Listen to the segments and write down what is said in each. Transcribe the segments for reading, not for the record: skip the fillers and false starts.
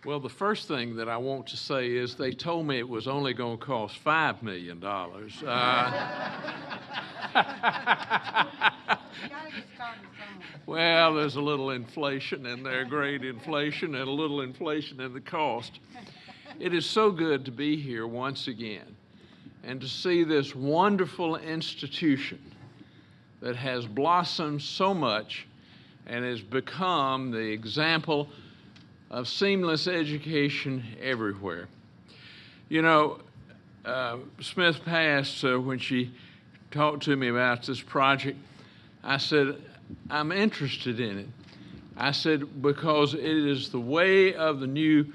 Well, the first thing that I want to say is they told me it was only going to cost $5 million. Well, there's a little inflation in there, great inflation, and a little inflation in the cost. It is so good to be here once again and to see this wonderful institution that has blossomed so much and has become the example of seamless education everywhere. You know, Smith Pass, when she talked to me about this project, I said, I'm interested in it. I said, because it is the way of the new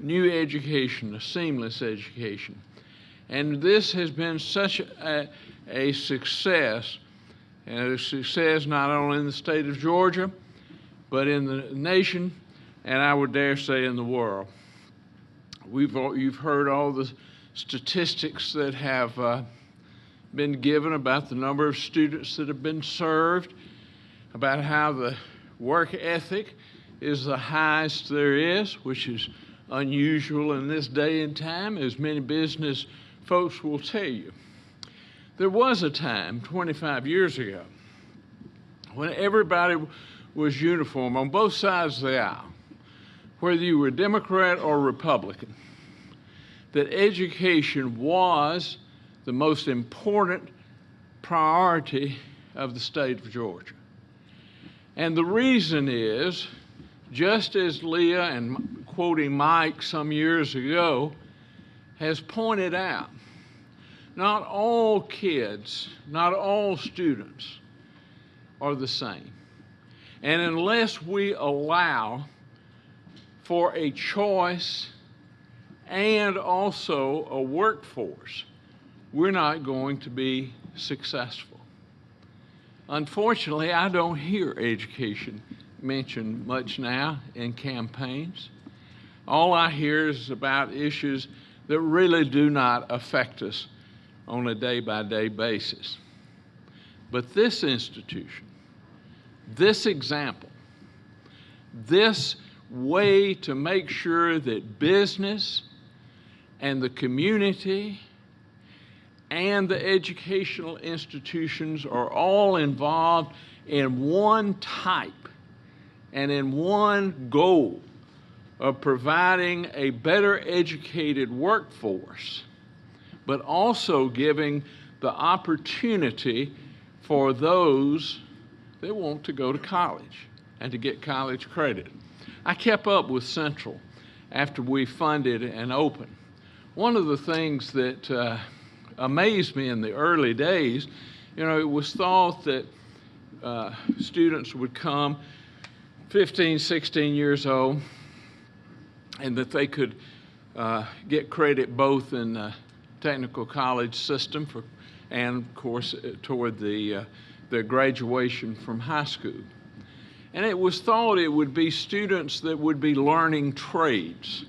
education, the seamless education. And this has been such a success, and a success not only in the state of Georgia, but in the nation, and I would dare say in the world. You've heard all the statistics that have been given about the number of students that have been served, about how the work ethic is the highest there is, which is unusual in this day and time, as many business folks will tell you. There was a time 25 years ago when everybody was uniform on both sides of the aisle, whether you were Democrat or Republican, that education was the most important priority of the state of Georgia. And the reason is, just as Leah, and quoting Mike some years ago, has pointed out, not all kids, not all students are the same. And unless we allow for a choice and also a workforce, we're not going to be successful. Unfortunately, I don't hear education mentioned much now in campaigns. All I hear is about issues that really do not affect us on a day-by-day basis. But this institution, this example, this way to make sure that business and the community and the educational institutions are all involved in one type and in one goal of providing a better educated workforce, but also giving the opportunity for those that want to go to college and to get college credit. I kept up with Central after we funded and opened. One of the things that amazed me in the early days, you know, it was thought that students would come 15, 16 years old and that they could get credit both in the technical college system and, of course, toward their graduation from high school. And it was thought it would be students that would be learning trades,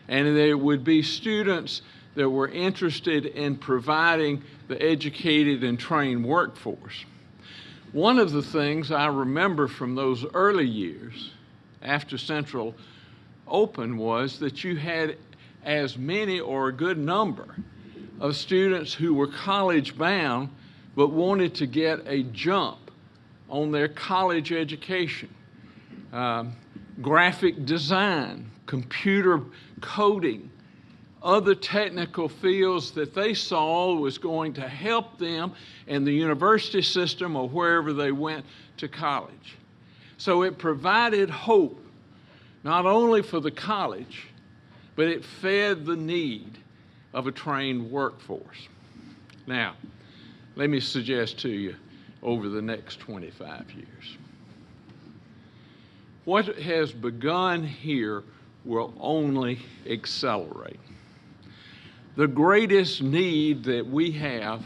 and there would be students that were interested in providing the educated and trained workforce. One of the things I remember from those early years after Central opened was that you had as many or a good number of students who were college bound but wanted to get a jump on their college education. Graphic design, computer coding, other technical fields that they saw was going to help them in the university system or wherever they went to college. So it provided hope, not only for the college, but it fed the need of a trained workforce. Now, let me suggest to you over the next 25 years. What has begun here will only accelerate. The greatest need that we have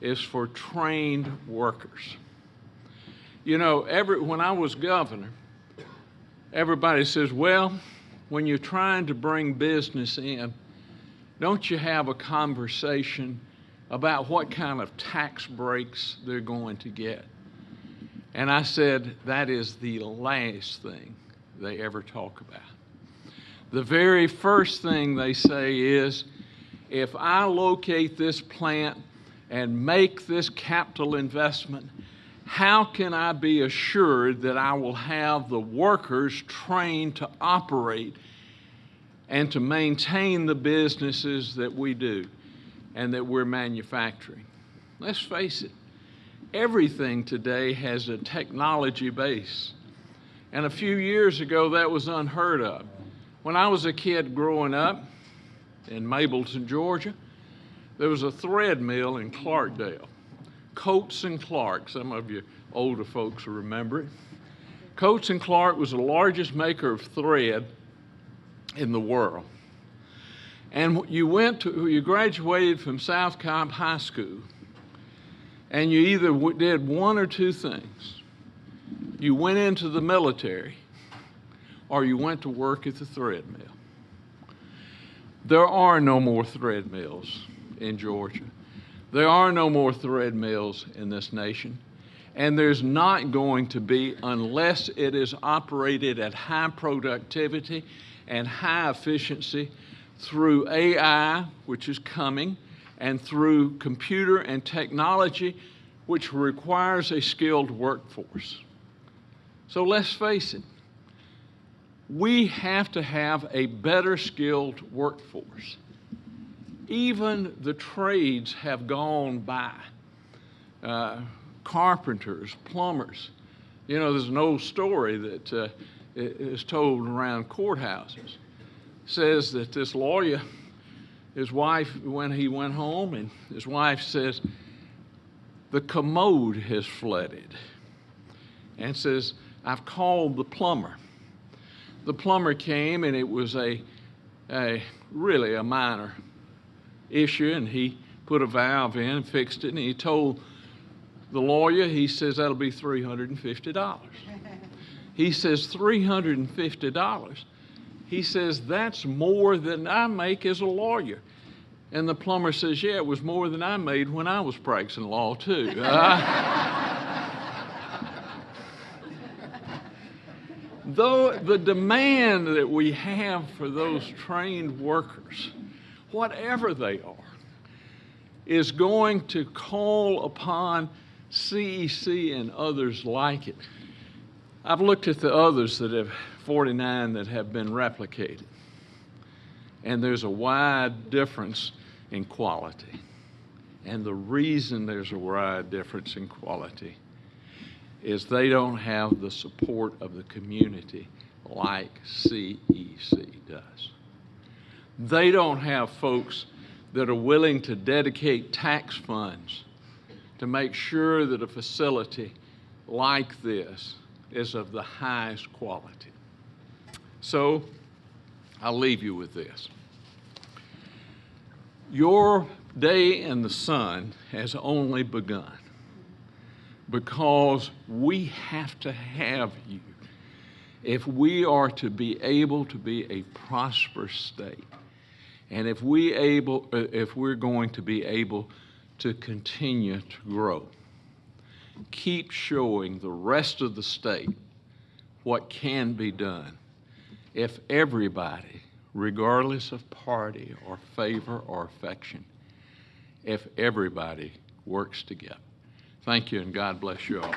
is for trained workers. You know, when I was governor, everybody says, well, when you're trying to bring business in, don't you have a conversation about what kind of tax breaks they're going to get? And I said, that is the last thing they ever talk about. The very first thing they say is, if I locate this plant and make this capital investment, how can I be assured that I will have the workers trained to operate and to maintain the businesses that we do and that we're manufacturing? Let's face it, everything today has a technology base. And a few years ago, that was unheard of. When I was a kid growing up in Mableton, Georgia, there was a thread mill in Clarkdale, Coates and Clark. Some of you older folks will remember it. Coates and Clark was the largest maker of thread in the world. And you graduated from South Cobb High School, and you either did one or two things. You went into the military, or you went to work at the thread mill. There are no more thread mills in Georgia. There are no more thread mills in this nation, and there's not going to be unless it is operated at high productivity and high efficiency through AI, which is coming, and through computer and technology, which requires a skilled workforce. So let's face it, we have to have a better skilled workforce. Even the trades have gone by. Carpenters, plumbers. You know, there's an old story that is told around courthouses. Says that this lawyer, his wife, when he went home, and his wife says, the commode has flooded. And says, I've called the plumber. The plumber came, and it was really a minor issue, and he put a valve in and fixed it, and he told the lawyer, he says, that'll be $350. He says, $350? He says, that's more than I make as a lawyer. And the plumber says, yeah, it was more than I made when I was practicing law, too. Though the demand that we have for those trained workers, whatever they are, is going to call upon CEC and others like it. I've looked at the others that have 49 that have been replicated, and there's a wide difference in quality. And the reason there's a wide difference in quality is they don't have the support of the community like CEC does. They don't have folks that are willing to dedicate tax funds to make sure that a facility like this is of the highest quality. So I'll leave you with this. Your day in the sun has only begun, because we have to have you if we are to be able to be a prosperous state, and if we're going to be able to continue to grow. Keep showing the rest of the state what can be done if everybody, regardless of party or favor or affection, if everybody works together. Thank you, and God bless you all.